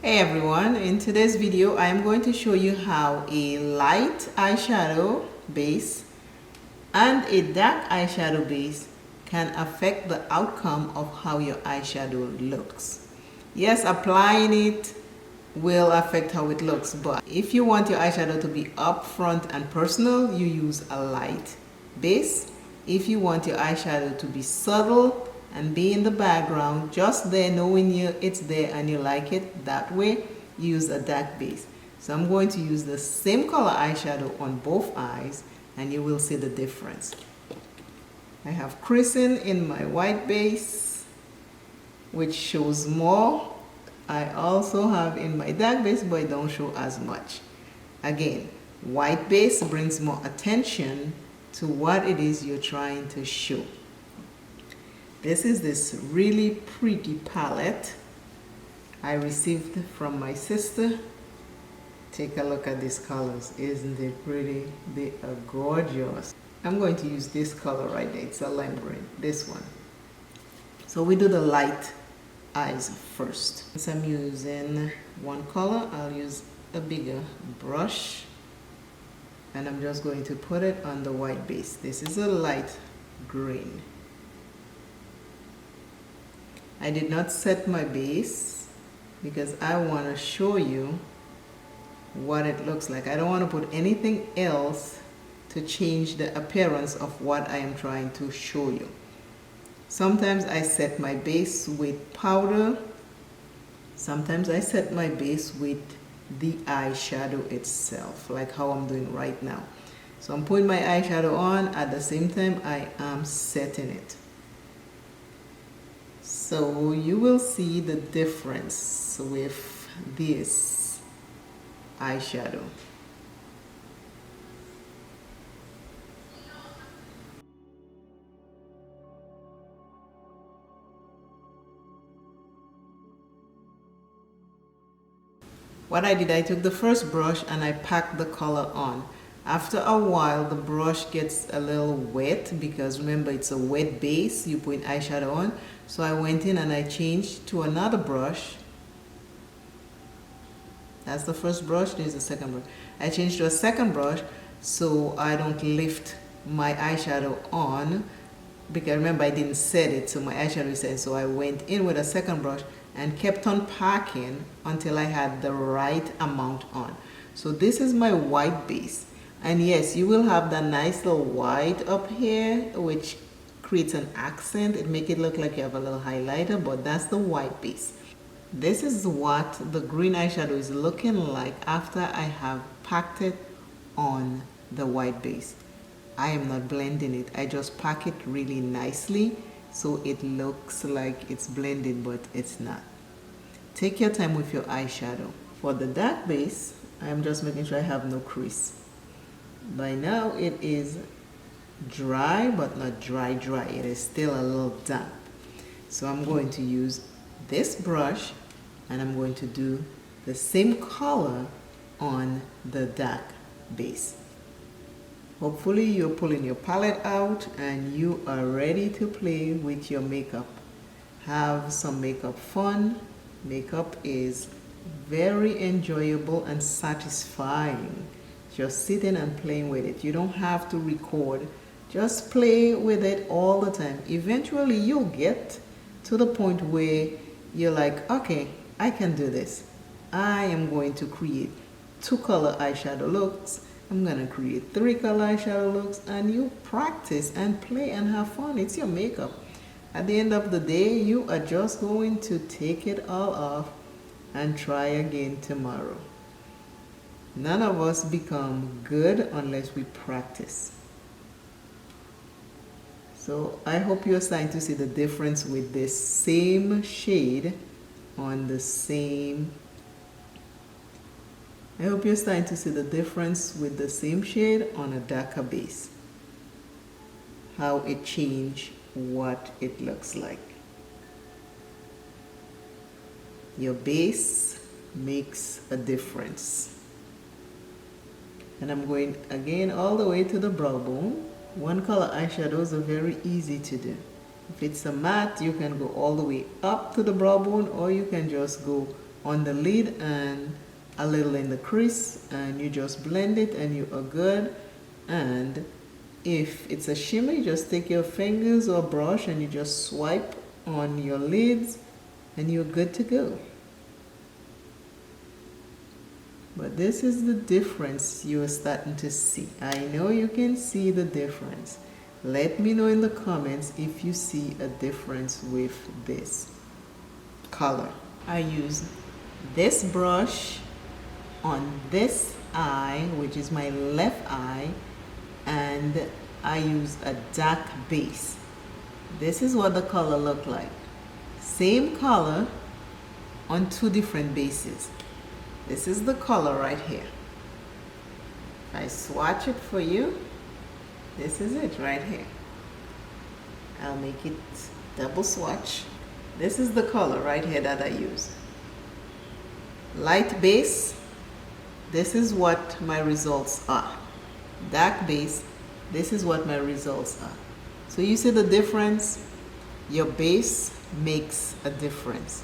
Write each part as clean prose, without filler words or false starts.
Hey everyone, in today's video I am going to show you how a light eyeshadow base and a dark eyeshadow base can affect the outcome of how your eyeshadow looks. Yes, applying it will affect how it looks, but if you want your eyeshadow to be upfront and personal, you use a light base. If you want your eyeshadow to be subtle and be in the background, just there, knowing it's there and you like it that way, use a dark base. So I'm going to use the same color eyeshadow on both eyes and you will see the difference. I have creasing in my white base, which shows more. I also have in my dark base, but it don't show as much. Again, white base brings more attention to what it is you're trying to show. This is this really pretty palette I received from my sister. Take a look at these colors. Isn't it pretty? They are gorgeous. I'm going to use this color right there. It's a lime green, this one. So we do the light eyes first. Since I'm using one color, I'll use a bigger brush and I'm just going to put it on the white base. This is a light green. I did not set my base because I want to show you what it looks like. I don't want to put anything else to change the appearance of what I am trying to show you. Sometimes I set my base with powder. Sometimes I set my base with the eyeshadow itself, like how I'm doing right now. So I'm putting my eyeshadow on, at the same time I am setting it. So you will see the difference with this eyeshadow. What I did, I took the first brush and I packed the color on. After a while, the brush gets a little wet because remember it's a wet base you put eyeshadow on. So I went in and I changed to another brush. That's the first brush, there's the second brush. I changed to a second brush so I don't lift my eyeshadow on, because remember I didn't set it, so my eyeshadow is set. So I went in with a second brush and kept on packing until I had the right amount on. So this is my white base. And yes, you will have that nice little white up here, which creates an accent. It makes it look like you have a little highlighter, but that's the white base. This is what the green eyeshadow is looking like after I have packed it on the white base. I am not blending it. I just pack it really nicely so it looks like it's blended, but it's not. Take your time with your eyeshadow. For the dark base, I'm just making sure I have no crease. By now it is dry, but not dry. It is still a little damp. So I'm going to use this brush and I'm going to do the same color on the dark base. Hopefully you're pulling your palette out and you are ready to play with your makeup. Have some makeup fun. Makeup is very enjoyable and satisfying. Just sitting and playing with it. You don't have to record. Just play with it all the time. Eventually you'll get to the point where you're like, okay, I can do this. I am going to create 2-color eyeshadow looks. I'm going to create 3-color eyeshadow looks, and you practice and play and have fun. It's your makeup. At the end of the day, you are just going to take it all off and try again tomorrow. None of us become good unless we practice. So I hope you're starting to see the difference with this same shade on the same. I hope you're starting to see the difference with the same shade on a darker base. How it changed what it looks like. Your base makes a difference. And I'm going again all the way to the brow bone. 1-color eyeshadows are very easy to do. If it's a matte, you can go all the way up to the brow bone, or you can just go on the lid and a little in the crease, and you just blend it and you are good. And if it's a shimmer, you just take your fingers or brush and you just swipe on your lids and you're good to go. But this is the difference you're starting to see. I know you can see the difference. Let me know in the comments if you see a difference with this color. I use this brush on this eye, which is my left eye, and I use a dark base. This is what the color look like. Same color on two different bases. This is the color right here. If I swatch it for you, this is it right here. I'll make it double swatch. This is the color right here that I use. Light base, this is what my results are. Dark base, this is what my results are. So you see the difference? Your base makes a difference.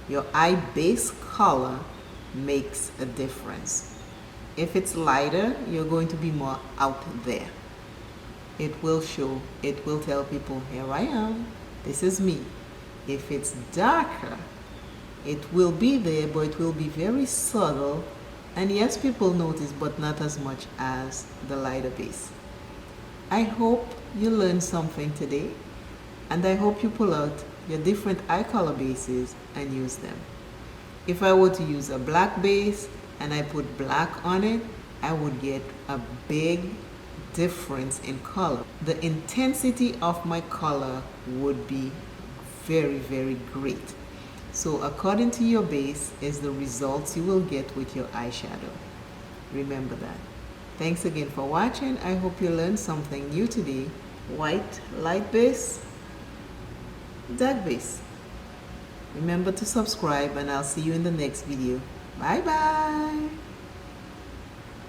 Your eye base color makes a difference. If it's lighter, you're going to be more out there. It will show, it will tell people, here I am, this is me. If it's darker, it will be there, but it will be very subtle. And yes, people notice, but not as much as the lighter base. I hope you learned something today, and I hope you pull out your different eye color bases and use them. If I were to use a black base and I put black on it, I would get a big difference in color. The intensity of my color would be very, very great. So according to your base is the results you will get with your eyeshadow. Remember that. Thanks again for watching. I hope you learned something new today. White, light base, dark base. Remember to subscribe, and I'll see you in the next video. Bye bye.